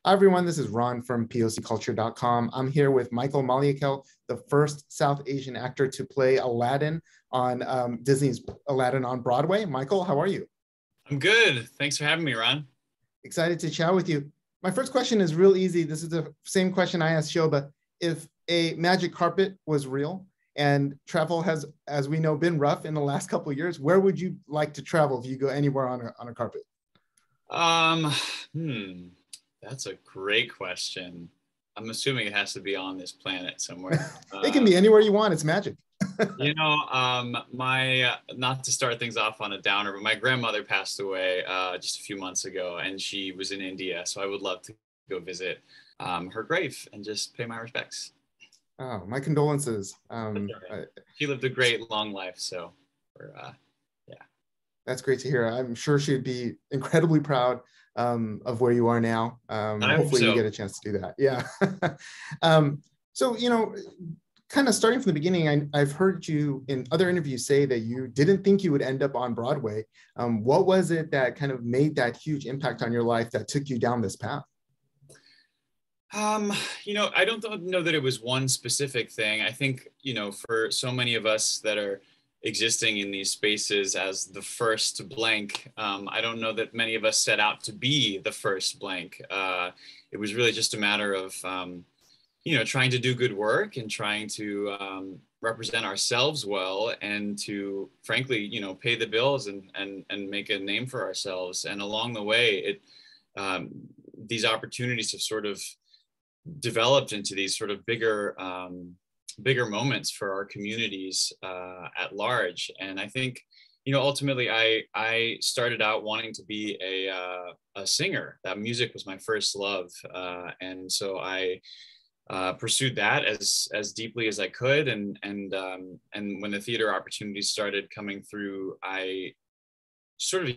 Hi, everyone. This is Ron from POCculture.com. I'm here with Michael Maliakel, the first South Asian actor to play Aladdin on Disney's Aladdin on Broadway. Michael, how are you? I'm good. Thanks for having me, Ron. Excited to chat with you. My first question is real easy. This is the same question I asked Shoba. If a magic carpet was real and travel has, as we know, been rough in the last couple of years, where would you like to travel if you go anywhere on a carpet? Um, hmm, that's a great question. I'm assuming it has to be on this planet somewhere. It can be anywhere you want. It's magic. My not to start things off on a downer, but my grandmother passed away just a few months ago, and she was in India, so I would love to go visit her grave and just pay my respects. Oh, my condolences. She lived a great long life, so yeah. That's great to hear. I'm sure she'd be incredibly proud of where you are now. I hope Hopefully you so. get a chance to do that. Yeah. um, so, kind of starting from the beginning, I've heard you in other interviews say that you didn't think you would end up on Broadway. What was it that kind of made that huge impact on your life that took you down this path? I don't know that it was one specific thing. I think, for so many of us that are existing in these spaces as the first blank, I don't know that many of us set out to be the first blank. It was really just a matter of, trying to do good work and trying to represent ourselves well and to, frankly, pay the bills and make a name for ourselves. And along the way, um, these opportunities have sort of developed into these sort of bigger moments for our communities at large. And I think, ultimately, I started out wanting to be a singer. That music was my first love, and so I pursued that as deeply as I could. And when the theater opportunities started coming through, I sort of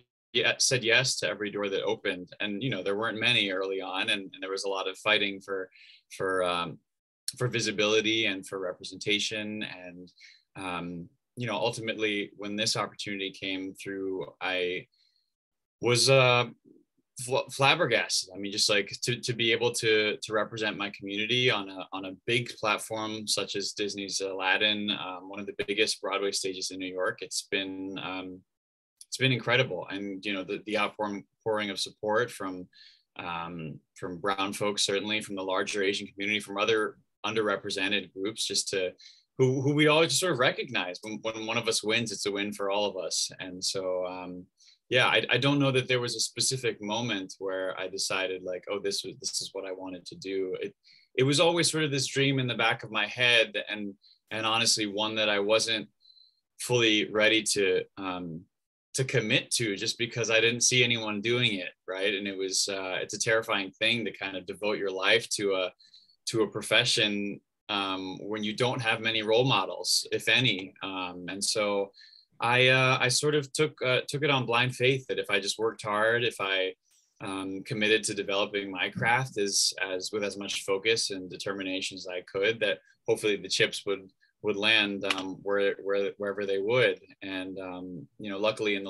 said yes to every door that opened. And there weren't many early on, and there was a lot of fighting for for visibility and for representation. And ultimately, when this opportunity came through, I was flabbergasted. I mean, just like to be able to represent my community on a big platform such as Disney's Aladdin, one of the biggest Broadway stages in New York. It's been incredible. And the outpouring of support from brown folks, certainly from the larger Asian community, from other underrepresented groups, just to who we all just sort of recognize when one of us wins, it's a win for all of us. And so yeah, I don't know that there was a specific moment where I decided, like, oh, this is what I wanted to do. It was always sort of this dream in the back of my head, and honestly one that I wasn't fully ready to commit to, just because I didn't see anyone doing it, right? And it's a terrifying thing to kind of devote your life to a profession when you don't have many role models, if any. And so I sort of took it on blind faith that if I just worked hard, if I committed to developing my craft as with as much focus and determination as I could, that hopefully the chips would land wherever they would. And luckily,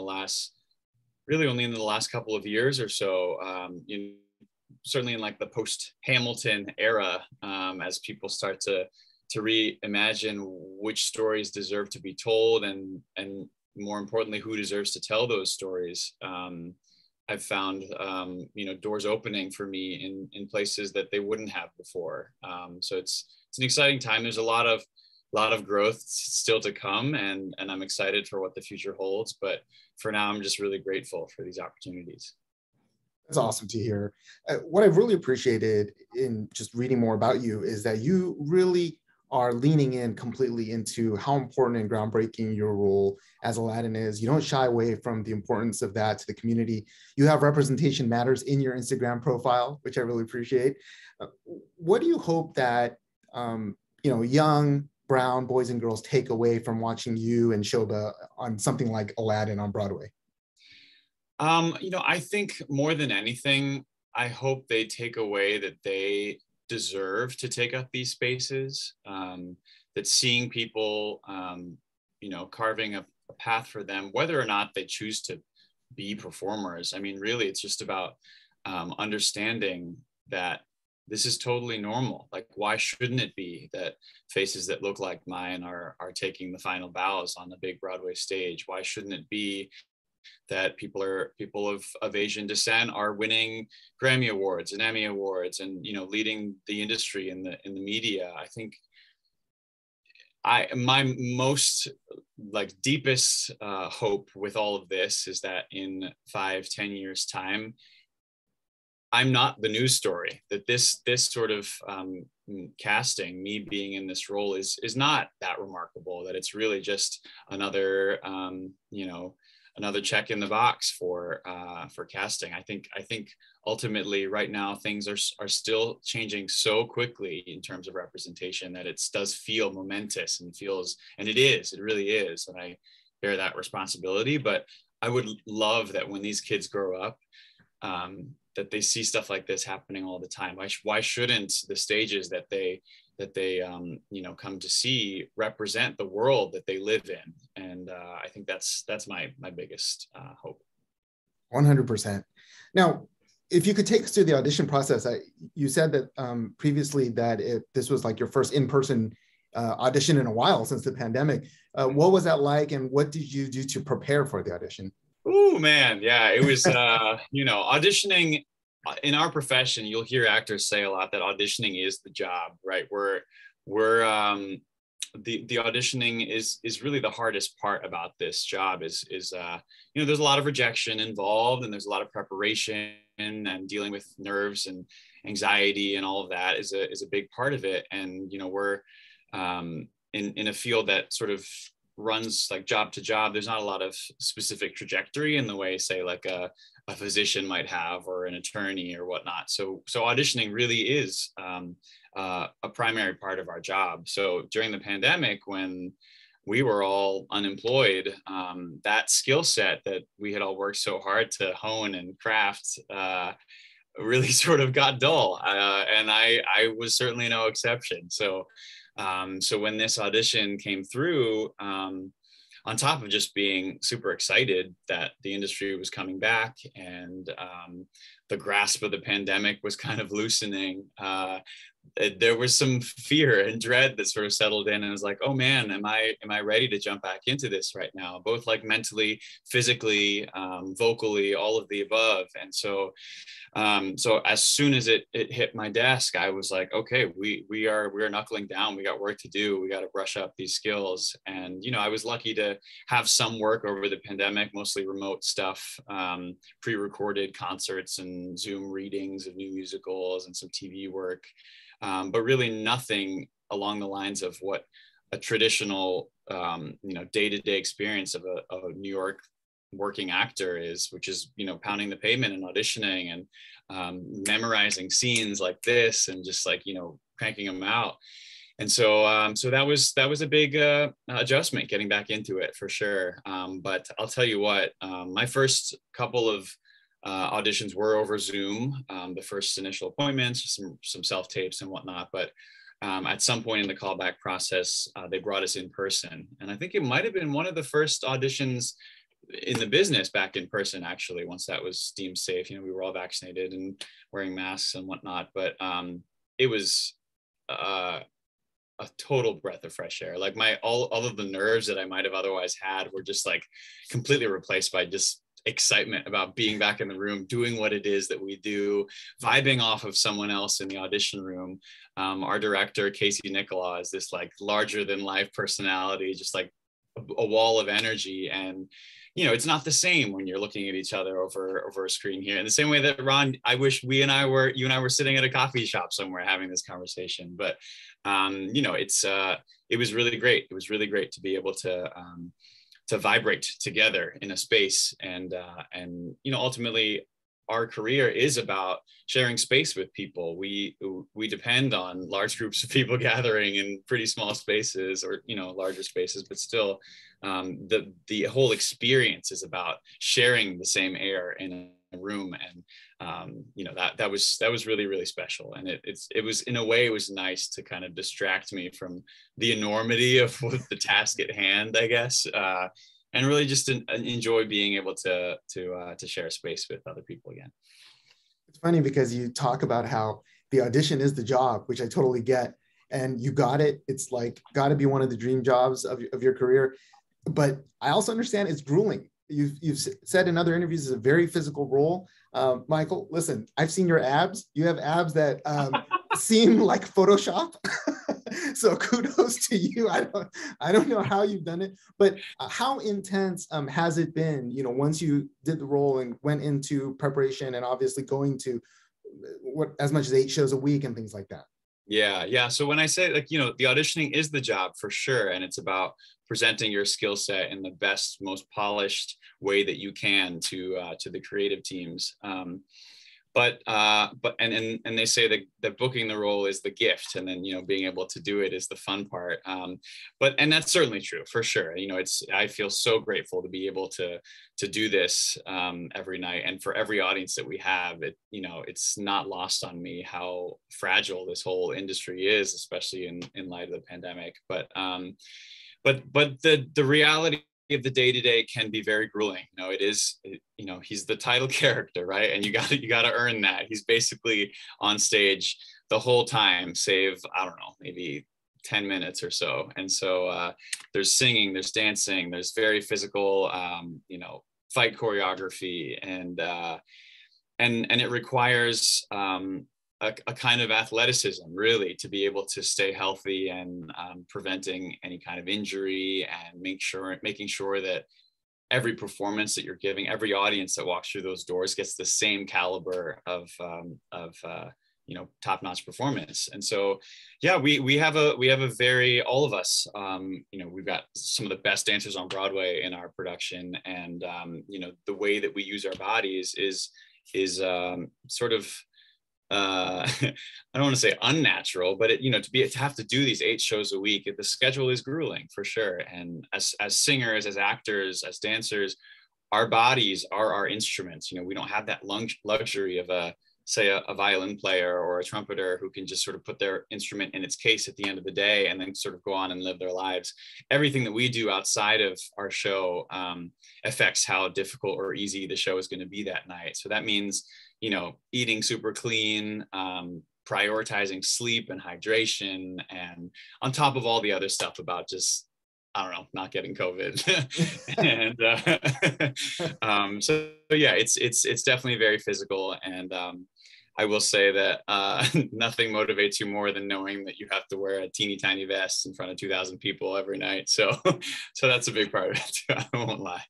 really only in the last couple of years or so, certainly in like the post Hamilton era, as people start to reimagine which stories deserve to be told, and more importantly, who deserves to tell those stories. I've found doors opening for me in places that they wouldn't have before. So it's an exciting time. There's a lot of growth still to come, and I'm excited for what the future holds. But for now, I'm just really grateful for these opportunities. That's awesome to hear. What I've really appreciated in just reading more about you is that you really are leaning in completely into how important and groundbreaking your role as Aladdin is. You don't shy away from the importance of that to the community. You have representation matters in your Instagram profile, which I really appreciate. What do you hope that young brown boys and girls take away from watching you and Shoba on something like Aladdin on Broadway? I think more than anything, I hope they take away that they deserve to take up these spaces, that seeing people, carving a path for them, whether or not they choose to be performers. I mean, really, it's just about understanding that this is totally normal. Like, why shouldn't it be that faces that look like mine are taking the final bows on the big Broadway stage? Why shouldn't it be that people of Asian descent are winning Grammy Awards and Emmy Awards and, you know, leading the industry in the media? I think my most like deepest hope with all of this is that in 5-10 years time, I'm not the news story, that this sort of casting, me being in this role is not that remarkable, that it's really just another, you know, another check in the box for casting. I think ultimately right now things are still changing so quickly in terms of representation that it does feel momentous and it really is. And I bear that responsibility, but I would love that when these kids grow up, that they see stuff like this happening all the time. Why shouldn't the stages that they you know, come to see represent the world that they live in? And I think that's my biggest hope. 100%. Now, if you could take us through the audition process, you said that previously that this was like your first in-person audition in a while since the pandemic. What was that like, and what did you do to prepare for the audition? Oh man, yeah, it was you know, auditioning in our profession, you'll hear actors say a lot that auditioning is the job, right? We're the auditioning is really the hardest part about this job is you know, there's a lot of rejection involved, and there's a lot of preparation and dealing with nerves and anxiety, and all of that is a big part of it. And you know, we're in a field that sort of runs like job to job. There's not a lot of specific trajectory in the way, say, like a physician might have, or an attorney or whatnot. So auditioning really is a primary part of our job. So during the pandemic, when we were all unemployed, that skill set that we had all worked so hard to hone and craft really sort of got dull. And I was certainly no exception. So when this audition came through, on top of just being super excited that the industry was coming back and the grasp of the pandemic was kind of loosening, there was some fear and dread that sort of settled in, and I was like, oh man, am I ready to jump back into this right now? Both like mentally, physically, vocally, all of the above. And so as soon as it hit my desk, I was like, okay, we are knuckling down. We got work to do. We got to brush up these skills. And, you know, I was lucky to have some work over the pandemic, mostly remote stuff, pre-recorded concerts and Zoom readings of new musicals and some TV work. But really nothing along the lines of what a traditional, you know, day-to-day experience of a New York working actor is, which is, you know, pounding the pavement and auditioning and memorizing scenes like this and just like, you know, cranking them out. And so that was a big adjustment getting back into it for sure. But I'll tell you what, my first couple of auditions were over Zoom, the first initial appointments, some self-tapes and whatnot. But at some point in the callback process, they brought us in person. And I think it might have been one of the first auditions in the business back in person, actually, once that was deemed safe. You know, we were all vaccinated and wearing masks and whatnot, but it was a total breath of fresh air. Like all of the nerves that I might have otherwise had were just like completely replaced by just excitement about being back in the room, doing what it is that we do, vibing off of someone else in the audition room. Our director, Casey Nicola, is this like larger than life personality, just like a wall of energy. And you know, it's not the same when you're looking at each other over a screen here. In the same way that, Ron, I wish you and I were sitting at a coffee shop somewhere having this conversation. But you know, it was really great. It was really great to be able to vibrate together in a space, and you know, ultimately our career is about sharing space with people. We depend on large groups of people gathering in pretty small spaces, or, you know, larger spaces, but still the whole experience is about sharing the same air in a room. And you know, that was really, really special. And it was, in a way, it was nice to kind of distract me from the enormity of the task at hand, I guess. And really just enjoy being able to share space with other people again. It's funny because you talk about how the audition is the job, which I totally get. And you got it. It's like got to be one of the dream jobs of your career. But I also understand it's grueling. You've said in other interviews it's a very physical role. Michael, listen, I've seen your abs. You have abs that seem like Photoshop. So kudos to you. I don't know how you've done it, but how intense has it been? You know, once you did the role and went into preparation, and obviously going to what as much as 8 shows a week and things like that. Yeah. So when I say, like, you know, the auditioning is the job for sure, and it's about presenting your skill set in the best, most polished way that you can to the creative teams. But they say that booking the role is the gift, and then, you know, being able to do it is the fun part. And that's certainly true for sure. You know, I feel so grateful to be able to do this every night, and for every audience that we have. It, you know, it's not lost on me how fragile this whole industry is, especially in light of the pandemic. But the reality of the day-to-day can be very grueling. You know, you know, he's the title character, right? And you got to earn that. He's basically on stage the whole time, save, I don't know, maybe 10 minutes or so. And so there's singing, there's dancing, there's very physical, you know, fight choreography, and it requires a kind of athleticism, really, to be able to stay healthy and preventing any kind of injury, and making sure that every performance that you're giving, every audience that walks through those doors gets the same caliber of you know, top-notch performance. And so, yeah, we have a very, all of us, you know, we've got some of the best dancers on Broadway in our production, and you know, the way that we use our bodies is sort of I don't want to say unnatural, but you know, to have to do these 8 shows a week, the schedule is grueling for sure. And as singers, as actors, as dancers, our bodies are our instruments. You know, we don't have that luxury of a violin player or a trumpeter who can just sort of put their instrument in its case at the end of the day and then sort of go on and live their lives. Everything that we do outside of our show affects how difficult or easy the show is going to be that night. So that means, you know, eating super clean, prioritizing sleep and hydration, and on top of all the other stuff about just, I don't know, not getting COVID. And so yeah, it's definitely very physical. And I will say that nothing motivates you more than knowing that you have to wear a teeny tiny vest in front of 2,000 people every night. So that's a big part of it too, I won't lie.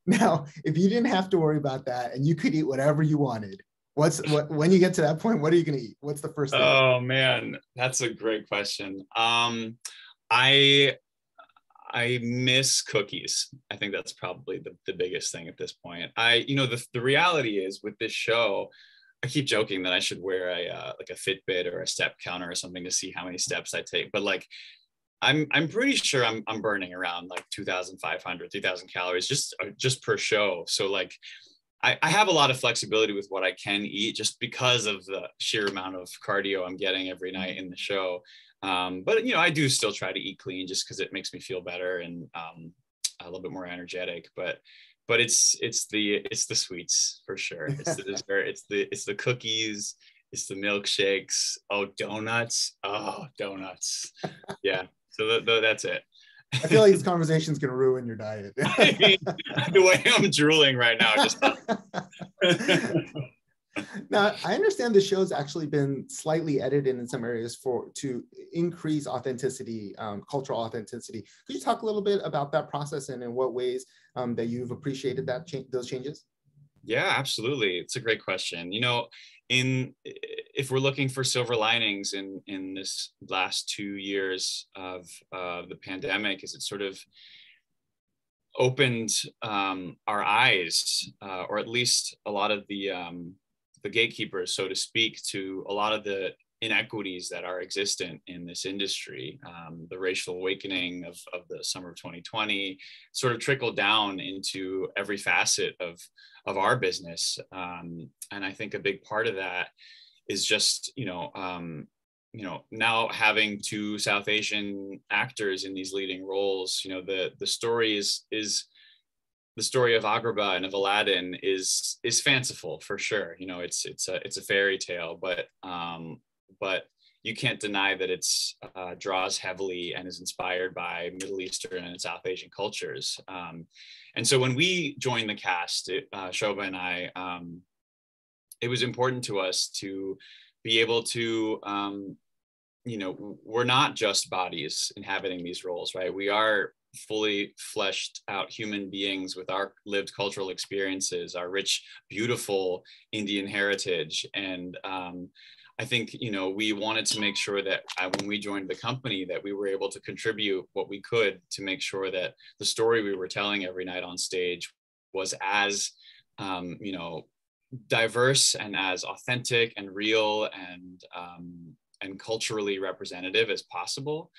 Now, if you didn't have to worry about that and you could eat whatever you wanted, when you get to that point, what are you going to eat? What's the first thing? Oh man, that's a great question. I miss cookies. I think that's probably the biggest thing at this point. You know, the reality is with this show, I keep joking that I should wear like a Fitbit or a step counter or something to see how many steps I take. But like, I'm pretty sure I'm burning around like 2,500, 3,000 calories just per show. So like, I have a lot of flexibility with what I can eat just because of the sheer amount of cardio I'm getting every night in the show. But you know, I do still try to eat clean just because it makes me feel better and a little bit more energetic. But it's the sweets for sure. It's the dessert. It's the cookies. It's the milkshakes. Oh, donuts. Oh, donuts. Yeah. So that's it. I feel like this conversation is going to ruin your diet. The way I'm drooling right now. Just Now, I understand the show's actually been slightly edited in some areas to increase authenticity, cultural authenticity. Could you talk a little bit about that process and in what ways that you've appreciated those changes? Yeah, absolutely. It's a great question. You know, if we're looking for silver linings in this last 2 years of the pandemic, is it sort of opened our eyes, or at least a lot of the gatekeepers, so to speak, to a lot of the inequities that are existent in this industry. The racial awakening of the summer of 2020 sort of trickled down into every facet of our business. And I think a big part of that is just, now having 2 South Asian actors in these leading roles. You know, the story is the story of Agrabah and of Aladdin is fanciful for sure. You know, it's a fairy tale, but you can't deny that it's draws heavily and is inspired by Middle Eastern and South Asian cultures. And so when we joined the cast, Shobha and I, it was important to us to be able to, you know, we're not just bodies inhabiting these roles, right? We are fully fleshed out human beings with our lived cultural experiences, our rich, beautiful Indian heritage. And I think, you know, we wanted to make sure that when we joined the company, that we were able to contribute what we could to make sure that the story we were telling every night on stage was as, you know, diverse and as authentic and real and culturally representative as possible.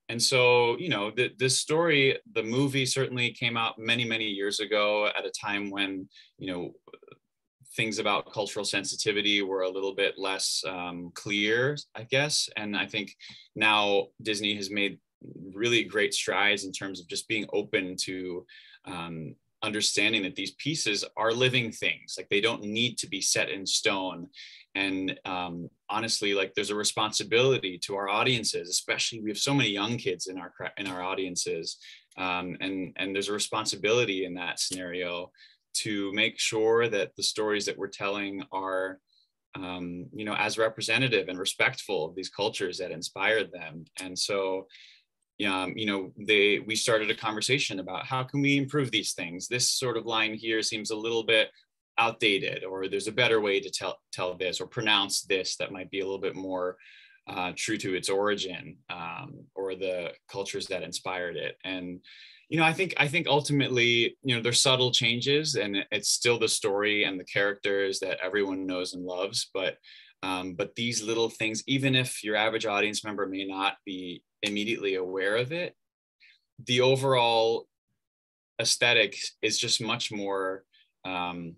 And so, you know, this story, the movie certainly came out many, many years ago at a time when, you know, things about cultural sensitivity were a little bit less clear, I guess. And I think now Disney has made really great strides in terms of just being open to understanding that these pieces are living things. Like, they don't need to be set in stone. And honestly, like, there's a responsibility to our audiences, especially we have so many young kids in our audiences, and there's a responsibility in that scenario to make sure that the stories that we're telling are, you know, as representative and respectful of these cultures that inspired them. And so, you know, we started a conversation about how can we improve these things. This sort of line here seems a little bit outdated, or there's a better way to tell this or pronounce this that might be a little bit more true to its origin, or the cultures that inspired it. And, you know, I think ultimately, you know, there's subtle changes, and it's still the story and the characters that everyone knows and loves. But these little things, even if your average audience member may not be immediately aware of it, the overall aesthetic is just much more authentic.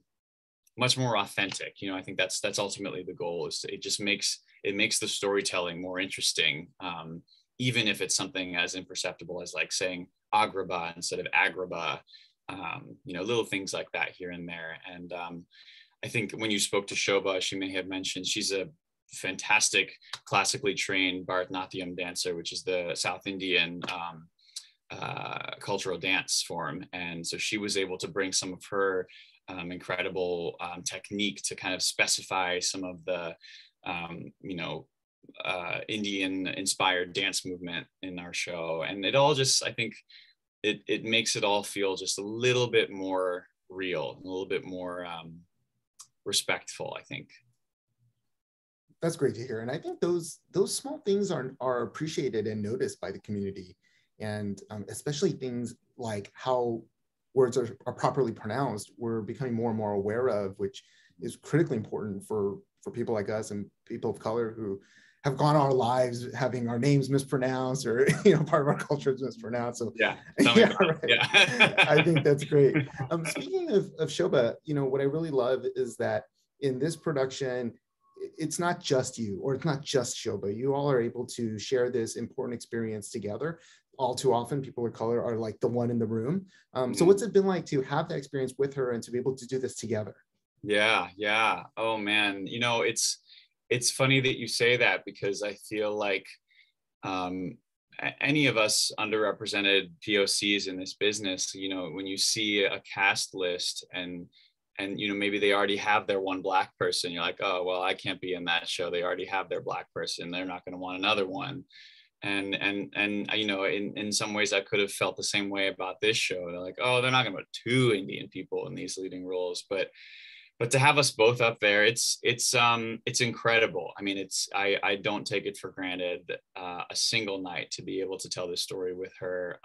You know, I think that's ultimately the goal. It makes the storytelling more interesting, even if it's something as imperceptible as like saying Agrabah instead of Agrabah, you know, little things like that here and there. And I think when you spoke to Shobha, she may have mentioned she's a fantastic classically trained Bharatanatyam dancer, which is the South Indian cultural dance form. And so she was able to bring some of her incredible technique to kind of specify some of the, you know, Indian inspired dance movement in our show. And it all just, I think it makes it all feel just a little bit more real, a little bit more respectful, I think. That's great to hear. And I think those small things are appreciated and noticed by the community. And especially things like how words are properly pronounced, we're becoming more and more aware of, which is critically important for people like us and people of color who have gone our lives having our names mispronounced, or, you know, part of our culture is mispronounced. So yeah, right. Yeah. I think that's great. Speaking of Shobha, you know, what I really love is that in this production, it's not just you, or it's not just Shobha. You all are able to share this important experience together. All too often, people of color are like the one in the room. So what's it been like to have that experience with her and to be able to do this together? Yeah. Oh man, you know, it's funny that you say that, because I feel like any of us underrepresented POCs in this business, you know, when you see a cast list and you know, maybe they already have their one Black person, you're like, oh, well, I can't be in that show. They already have their Black person. They're not going to want another one. And you know, in some ways I could have felt the same way about this show. They're like, oh, they're not going to put 2 Indian people in these leading roles. But to have us both up there, it's incredible. I mean, I don't take it for granted a single night to be able to tell this story with her.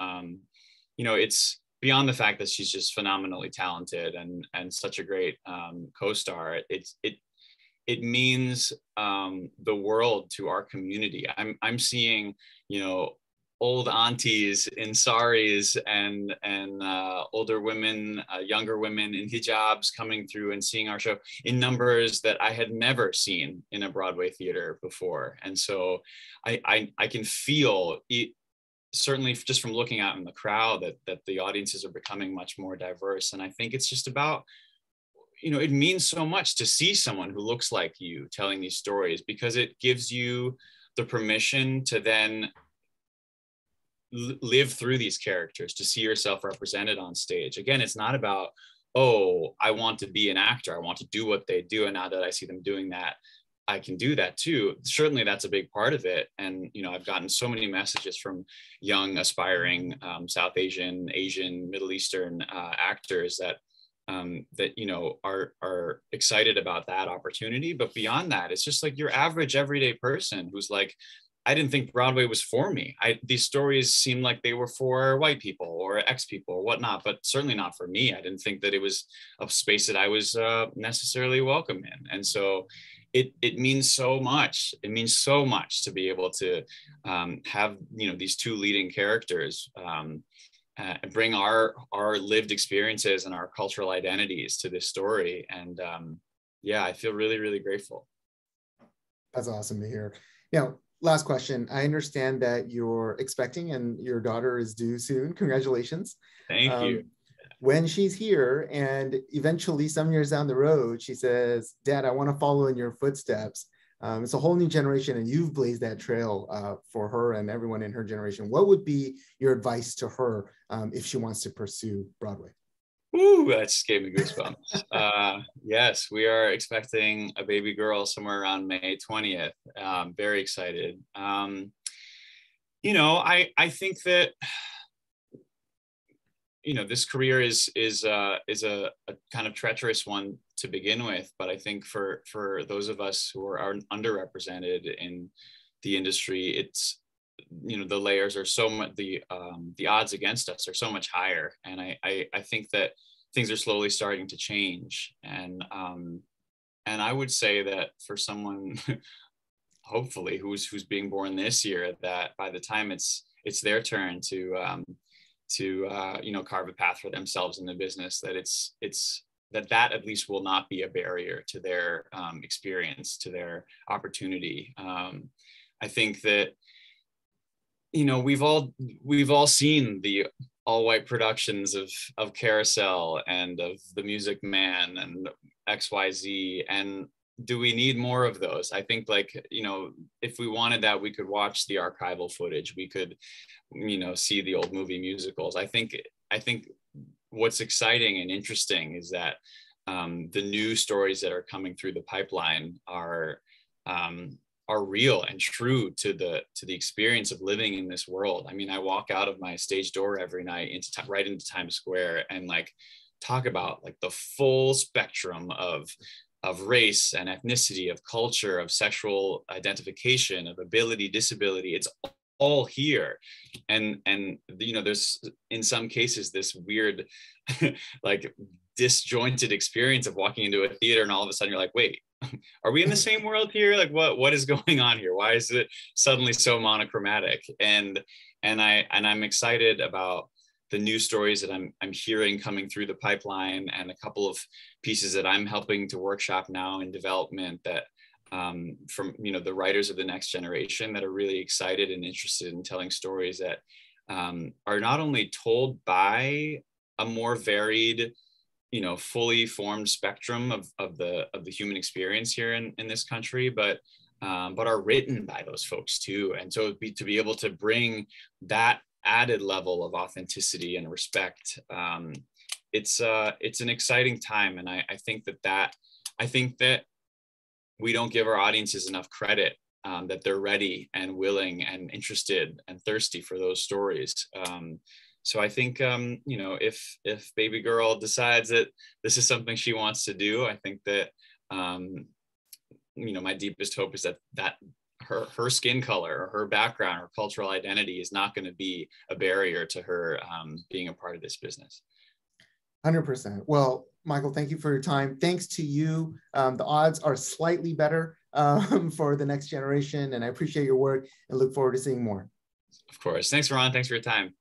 You know, it's beyond the fact that she's just phenomenally talented and such a great co-star. It means the world to our community. I'm seeing, you know, old aunties in saris and older women, younger women in hijabs coming through and seeing our show in numbers that I had never seen in a Broadway theater before. And so I can feel it, certainly just from looking out in the crowd that the audiences are becoming much more diverse. And I think it's just about, it means so much to see someone who looks like you telling these stories, because it gives you the permission to then live through these characters, to see yourself represented on stage. Again, it's not about, oh, I want to be an actor, I want to do what they do, and now that I see them doing that, I can do that too. Certainly that's a big part of it. And, I've gotten so many messages from young, aspiring South Asian, Middle Eastern actors that are excited about that opportunity. But beyond that, it's just like your average everyday person who's like, I didn't think Broadway was for me. These stories seemed like they were for white people or ex people or whatnot, but certainly not for me. I didn't think that it was a space that I was necessarily welcome in. And so it means so much. It means so much to be able to have, these two leading characters bring our lived experiences and our cultural identities to this story. And I feel really, really grateful. That's awesome to hear. Last question. I understand that you're expecting and your daughter is due soon. Congratulations. Thank you. When she's here and eventually some years down the road, she says, Dad, I want to follow in your footsteps. It's a whole new generation and you've blazed that trail for her and everyone in her generation. What would be your advice to her if she wants to pursue Broadway? Ooh, that just gave me goosebumps. Yes, we are expecting a baby girl somewhere around May 20th. Very excited. I think that, this career is a kind of treacherous one to begin with, but I think for those of us who are underrepresented in the industry, it's, the layers are so much, the odds against us are so much higher. And I think that things are slowly starting to change. And I would say that for someone, hopefully, who's being born this year, that by the time it's their turn to carve a path for themselves in the business, that it's that at least will not be a barrier to their experience, to their opportunity. I think that, we've all seen the all-white productions of Carousel and of The Music Man and XYZ, and do we need more of those? I think, if we wanted that, we could watch the archival footage, we could see the old movie musicals. I think what's exciting and interesting is that the new stories that are coming through the pipeline are real and true to the experience of living in this world. I mean, I walk out of my stage door every night right into Times Square and talk about the full spectrum of race and ethnicity, of culture, of sexual identification, of ability, disability. It's all here. And there's in some cases this weird disjointed experience of walking into a theater and all of a sudden you're like, wait, are we in the same world here? What is going on here? Why is it suddenly so monochromatic? And I'm excited about the new stories that I'm hearing coming through the pipeline, and a couple of pieces that I'm helping to workshop now in development that from the writers of the next generation that are really excited and interested in telling stories that are not only told by a more varied, fully formed spectrum of the human experience here in this country, but are written by those folks too. And so to be able to bring that added level of authenticity and respect, it's an exciting time. And I think that we don't give our audiences enough credit, that they're ready and willing and interested and thirsty for those stories. So I think, if baby girl decides that this is something she wants to do, I think that, my deepest hope is that her skin color or her background or cultural identity is not going to be a barrier to her being a part of this business. 100%. Well, Michael, thank you for your time. Thanks to you. The odds are slightly better for the next generation, and I appreciate your work and look forward to seeing more. Of course. Thanks, Ron. Thanks for your time.